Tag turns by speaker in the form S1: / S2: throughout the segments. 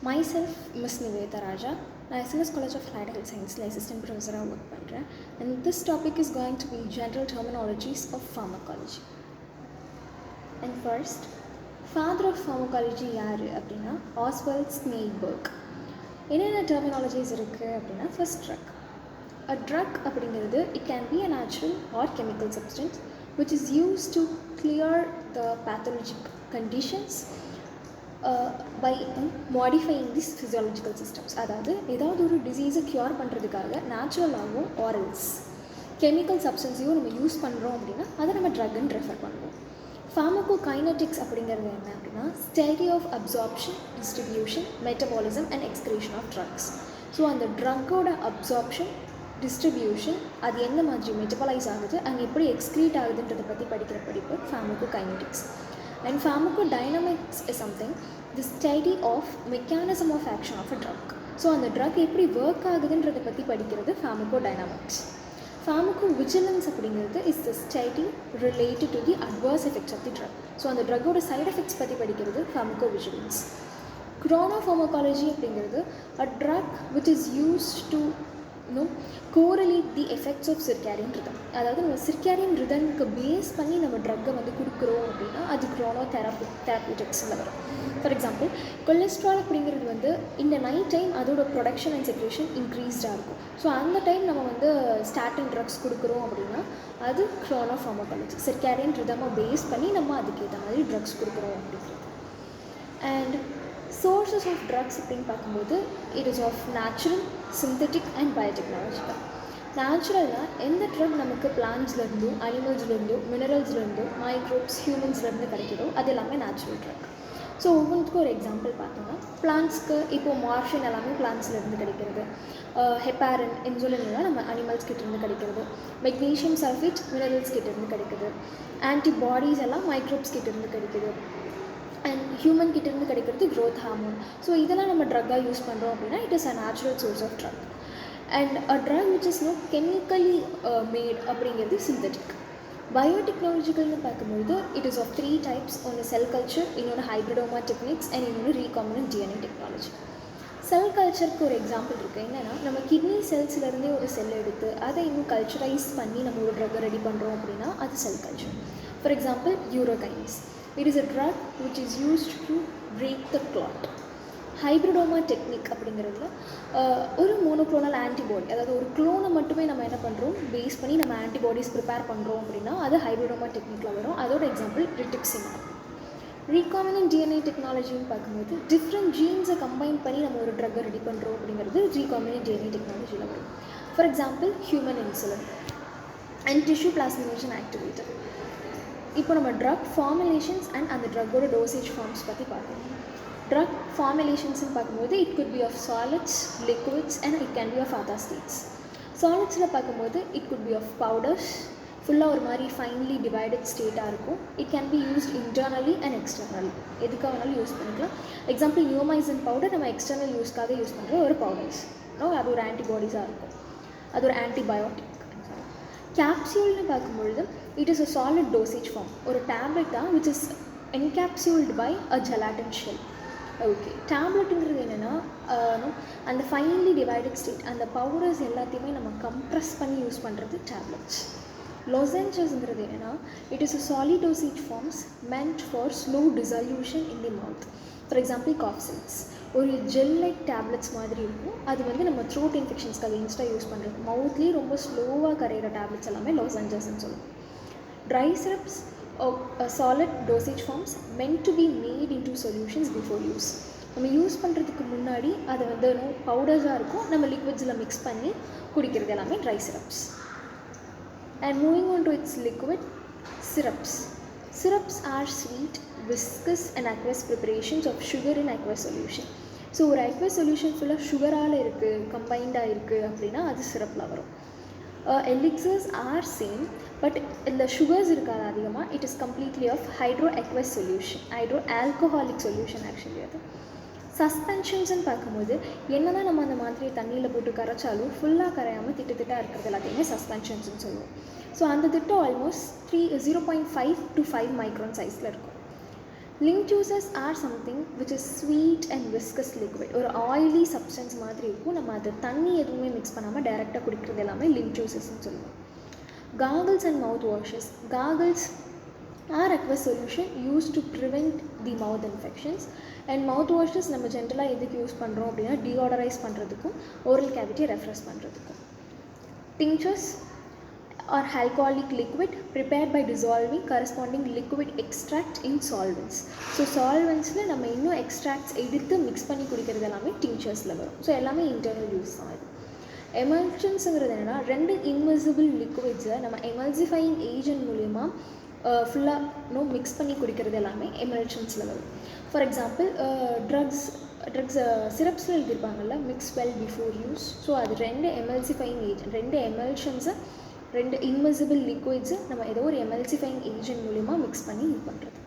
S1: Myself, Ms. Nivedha Raja. I SMS College of Applied Health Science assistant professor work பண்றேன். And this topic is going to be general terminologies of pharmacology. And first, father of pharmacology யாரு அப்படின்னா Oswald Schnellberg. என்னென்ன terminologies இருக்கு அப்படின்னா first drug. A drug அப்படிங்கிறது it can be a natural or chemical substance which is used to clear the pathologic conditions by modifying these physiological systems. அதாவது ஏதாவது ஒரு டிசீஸை cure பண்ணுறதுக்காக நேச்சுரலாகவும் ஆரல்ஸ் கெமிக்கல் சப்ஸ்டன்ஸையும் நம்ம யூஸ் பண்ணுறோம் அப்படின்னா அதை நம்ம ட்ரக்குன்னு ரெஃபர் பண்ணுவோம். ஃபார்மகோகைனெட்டிக்ஸ் அப்படிங்கிறது என்ன அப்படின்னா study of absorption, distribution, metabolism and excretion of drugs. So அந்த ட்ரக்கோட அப்சார்ப்ஷன், டிஸ்ட்ரிபியூஷன், அது எந்த மாதிரி மெட்டபாலைஸ் ஆகுது அங்கே எப்படி எக்ஸ்க்ரீட் ஆகுதுன்றதை பற்றி படிக்கிற படிப்பு ஃபார்மகோகைனெட்டிக்ஸ். And pharmacodynamics is something, the study of mechanism of action of a drug. So அந்த drug எப்படி work ஆகுதுன்றதை பற்றி படிக்கிறது pharmacodynamics. Pharmacovigilance அப்படிங்கிறது is the study related to the adverse effects of the drug. So அந்த drugோட side effects பற்றி படிக்கிறது pharmacovigilance. Chronopharmacology அப்படிங்கிறது a drug which is used to correlate the effects of circadian rhythm. அதாவது நம்ம circadian ரிதம்க்கு base பண்ணி நம்ம ட்ரக்கை வந்து கொடுக்குறோம் அப்படின்னா அது தெரப்யூட்டிக்ஸில் வரும். ஃபார் எக்ஸாம்பிள் கொலஸ்ட்ரால் அப்படிங்கிறது வந்து இந்த நைட் டைம் அதோட ப்ரொடக்ஷன் அண்ட் செக்ரேஷன் இன்க்ரீஸ்டாக இருக்கும். ஸோ அந்த டைம் நம்ம வந்து ஸ்டாட்டின் ட்ரக்ஸ் கொடுக்குறோம் அப்படின்னா அது க்ரோனோஃபார்மகாலஜி. சிர்காடியன் ரிதமை பேஸ் பண்ணி நம்ம அதுக்கேற்ற மாதிரி ட்ரக்ஸ் கொடுக்குறோம் அப்படிங்கிறது. அண்ட் சோர்ஸஸ் ஆஃப் ட்ரக்ஸ் அப்படின்னு பார்க்கும்போது it is of natural, synthetic and biotechnological. நேச்சுரல்னால் எந்த ட்ரக் நமக்கு பிளான்ட்ஸ்லேருந்தோ, அனிமல்ஸ்லேருந்தோ, மினரல்ஸ்லேருந்தோ, மைக்ரோப்ஸ், ஹியூமன்ஸ்லேருந்து கிடைக்குதோ அது எல்லாமே நேச்சுரல் ட்ரக். ஸோ ஒவ்வொன்றுக்கும் ஒரு எக்ஸாம்பிள் பார்த்தோம்னா பிளான்ட்ஸ்க்கு இப்போது மார்ஷன் எல்லாமே பிளான்ட்ஸ்லேருந்து கிடைக்கிறது, ஹெப்பாரின், இன்சுலின் எல்லாம் நம்ம அனிமல்ஸ் கிட்டேருந்து கிடைக்கிறது, மெக்னீஷியம் சல்ஃபேட் மினரல்ஸ் கிட்டேருந்து கிடைக்குது, ஆன்டிபாடிஸ் எல்லாம் மைக்ரோப்ஸ் கிட்டேருந்து கிடைக்குது, அண்ட் ஹியூமன் கிட்டேருந்து கிடைக்கிறது க்ரோத் ஹார்மோன். ஸோ இதெல்லாம் நம்ம ட்ரக்காக யூஸ் பண்ணுறோம் அப்படின்னா it is a natural source of drug. And a drug which is chemically made அப்படிங்கிறது சிந்தட்டிக். பயோடெக்னாலஜிக்கல்னு பார்க்கும்போது இட் இஸ் ஆஃப் 3 types. ஒன்று செல் கல்ச்சர், இன்னொன்று ஹைப்ரிடோமா டெக்னிக்ஸ் அண்ட் இன்னொன்று ரீகாம்பினன்ட் டிஎன்ஏ டெக்னாலஜி. செல் கல்ச்சருக்கு ஒரு எக்ஸாம்பிள் இருக்குது. என்னென்னா நம்ம கிட்னி செல்ஸ்லேருந்தே ஒரு செல் எடுத்து அதை இன்னும் கல்ச்சரைஸ் பண்ணி நம்ம ஒரு ட்ரக்கை ரெடி பண்ணுறோம் அப்படின்னா அது cell culture. For example urokinase. It is a drug which is used to break the clot. Hybridoma technique அப்படிங்கிறதுல ஒரு மோனோக்ளோனல் ஆன்டிபாடி, அதாவது ஒரு க்ளோனை மட்டுமே நம்ம என்ன பண்ணுறோம் பேஸ் பண்ணி நம்ம ஆன்டிபாடிஸ் ப்ரிப்பேர் பண்ணுறோம் அப்படின்னா அது ஹைப்ரிடோமா டெக்னிக்கில் வரும். அதோட எக்ஸாம்பிள் ரிட்டுக்சிமாப். ரீகாம்பினன்ட் டிஎன்ஏ டெக்னாலஜின்னு பார்க்கும்போது டிஃப்ரெண்ட் ஜீன்ஸை கம்பைன் பண்ணி நம்ம ஒரு ட்ரக்கை ரெடி பண்ணுறோம் அப்படிங்கிறது ரீகாம்பினன்ட் டிஎன்ஏ டெக்னாலஜியில் வரும். For example human insulin and tissue plasminogen activator. இப்போ நம்ம ட்ரக் ஃபார்முலேஷன்ஸ் அண்ட் அந்த ட்ரக்கோட டோசேஜ் ஃபார்ம்ஸ் பற்றி பார்க்கணும். ட்ரக் ஃபார்முலேஷன்ஸ்னு பார்க்கும்போது it could be of solids, liquids and it can be of other states. சாலிட்ஸில் பார்க்கும்போது it could be of powders, ஃபுல்லாக ஒரு மாதிரி ஃபைன்லி டிவைடட் ஸ்டேட்டாக இருக்கும். It can be used internally and externally, எதுக்காக வேணாலும் யூஸ் பண்ணிக்கலாம். எக்ஸாம்பிள் நியோமைசின் பவுடர் நம்ம எக்ஸ்டர்னல் யூஸ்க்காக யூஸ் பண்ணுற ஒரு பவுடர்ஸ். அது ஒரு ஆன்டிபாடிஸாக இருக்கும், அது ஒரு ஆன்டிபயோட்டிக். கேப்சியூல்னு பார்க்கும்பொழுது it is a solid dosage form. ஒரு டேப்லெட் தான் which is encapsulated by a gelatin shell. Okay, டேப்லெட்டுங்கிறது என்னென்னா அந்த ஃபைன்லி டிவைடட் ஸ்டேட், அந்த பவுடர்ஸ் எல்லாத்தையுமே நம்ம கம்ப்ரெஸ் பண்ணி யூஸ் பண்ணுறது டேப்லெட்ஸ். லொசென்ஜஸ்ங்கிறது என்னென்னா it is a solid dosage forms meant for slow dissolution in the mouth. For example cough syrups ஒரு ஜெல் லைக் டேப்லெட்ஸ் மாதிரி இருக்கும். அது வந்து நம்ம த்ரோட் இன்ஃபெக்ஷன்ஸ்க்கு அகெயின்ஸ்டாக யூஸ் பண்ணுறது. மவுத்லேயே ரொம்ப ஸ்லோவாக கரையிற டேப்லெட்ஸ் எல்லாமே லொசென்ஜஸ்ன்னு சொல்லுவோம். Dry syrups solid dosage forms meant to be made in to solutions before use. நம்ம யூஸ் பண்ணுறதுக்கு முன்னாடி அது வந்து பவுடர்ஸாக இருக்கும், நம்ம லிக்விட்ஸில் மிக்ஸ் பண்ணி குடிக்கிறது எல்லாமே try syrups. And moving on to it's liquid syrups. Syrups are sweet, viscous and aqueous preparations of sugar in aqueous solution. So ஒரு aqueous solution ஃபுல்லாக சுகரால் இருக்குது, கம்பைண்டாக இருக்குது அப்படின்னா அது சிரப்பில் வரும். எலிக்சர்ஸ் ஆர் சேம், பட் இந்த சுகர்ஸ் இருக்காது அதிகமாக. It is completely of hydro aqueous solution, hydro alcoholic solution actually. அது சஸ்பென்ஷன்ஸ்ன்னு பார்க்கும்போது என்ன தான் நம்ம அந்த மாதிரி தண்ணியில் போட்டு கரைச்சாலும் ஃபுல்லாக கரையாமல் திட்டாக இருக்கிறது எல்லாத்தையுமே சஸ்பென்ஷன்ஸ்னு சொல்லுவோம். ஸோ அந்த திட்டம் ஆல்மோஸ்ட் 0.5 to 5 மைக்ரான் சைஸில் இருக்கும். Link juices or something which is sweet and viscous liquid. ஒரு ஆயிலி சப்ஸ்டன்ஸ் மாதிரி இருக்கும். நம்ம அது தண்ணி எதுவுமே மிக்ஸ் பண்ணாமல் டைரெக்டாக குடிக்கிறது எல்லாமே லிங்க் ஜூஸஸ்ன்னு சொல்லுவோம். Gargles and mouth washes. Gargles are aqueous solution used to prevent the mouth infections. And mouth washes நம்ம ஜென்ரலாக எதுக்கு யூஸ் பண்ணுறோம் அப்படின்னா டியோடரைஸ் பண்ணுறதுக்கும் ஓரல் கேவிட்டியை ரெஃப்ரெஷ் பண்ணுறதுக்கும். Tinctures or alcoholic liquid prepared by dissolving corresponding liquid extract in solvents. So சால்வெண்ட்ஸில் நம்ம இன்னும் எக்ஸ்ட்ராக்ட்ஸ் எடுத்து மிக்ஸ் பண்ணி குடிக்கிறது எல்லாமே டிங்க்சர்ஸில் வரும். ஸோ எல்லாமே இன்டர்னல் யூஸ் தான் இது. எமல்ஷன்ஸுங்கிறது என்னென்னா ரெண்டு இன்விசிபிள் லிக்விட்ஸை நம்ம எமல்சிஃபையிங் ஏஜென்ட் மூலிமா ஃபுல்லாக மிக்ஸ் பண்ணி குடிக்கிறது எல்லாமே எமல்ஷன்ஸில் வரும். ஃபார் எக்ஸாம்பிள் ட்ரக்ஸ் சிரப்ஸில் எழுதியிருப்பாங்கல்ல mix well before use. So அது ரெண்டு எமல்சிஃபையிங் ஏஜென்ட், ரெண்டு எமல்ஷன்ஸை ரெண்டு இன்விசிபிள் லிக்விட்ஸு நம்ம ஏதோ ஒரு எமல்சிஃபையிங் ஏஜென்ட் மூலிமா மிக்ஸ் பண்ணி இது பண்ணுறது.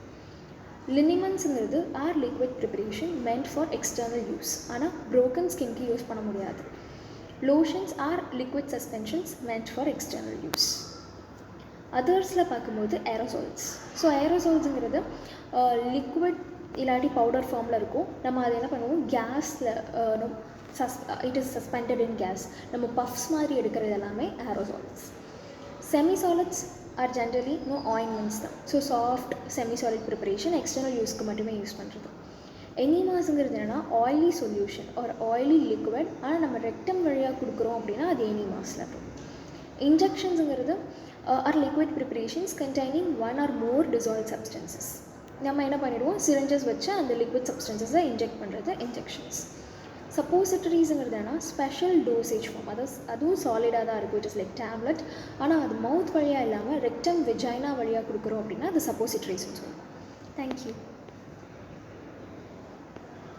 S1: லினிமன்ஸுங்கிறது are liquid preparation meant for external use. ஆனால் ப்ரோக்கன் ஸ்கின்க்கு யூஸ் பண்ண முடியாது. Lotions are liquid suspensions meant for external use. அதர்ஸில் பார்க்கும்போது ஏரோசால்ஸ். ஸோ ஏரோசால்ஸுங்கிறது லிக்விட் இல்லாட்டி பவுடர் ஃபார்மில் இருக்கும். நம்ம அதை என்ன பண்ணுவோம், கேஸில் it is suspended in gas. நம்ம பஃப்ஸ் மாதிரி எடுக்கிறது எல்லாமே aerosols. Semisolids are generally ointments தான். So soft semisolid preparation external யூஸ்க்கு மட்டுமே யூஸ் பண்ணுறது. எனிமாஸுங்கிறது என்னென்னா ஆயிலி சொல்யூஷன் ஒரு ஆயிலி லிக்விட், ஆனால் நம்ம ரெக்டம் வழியாக கொடுக்குறோம் அப்படின்னா அது எனிமாஸில் இருக்கும். இன்ஜெக்ஷன்ஸுங்கிறது are liquid preparations containing one or more dissolve substances. நம்ம என்ன பண்ணிவிடுவோம், சிரிஞ்சஸ் வச்சு அந்த லிக்விட் சப்ஸ்டன்சஸை இன்ஜெக்ட் பண்ணுறது இன்ஜெக்ஷன்ஸ். சப்போசிட்டரிஸுங்கிறது என்னன்னா ஸ்பெஷல் டோசேஜ் ஃபார்ம், அதுவும் சாலிடாக தான் இருக்கும். இட் இஸ் லைக் டேப்லெட், ஆனால் அது மவுத் வழியாக இல்லாமல் ரெக்டம் வெஜைனா வழியாக கொடுக்குறோம் அப்படின்னா அது சப்போசிட்டரிஸ்ன்னு சொல்லுவோம். தேங்க்யூ.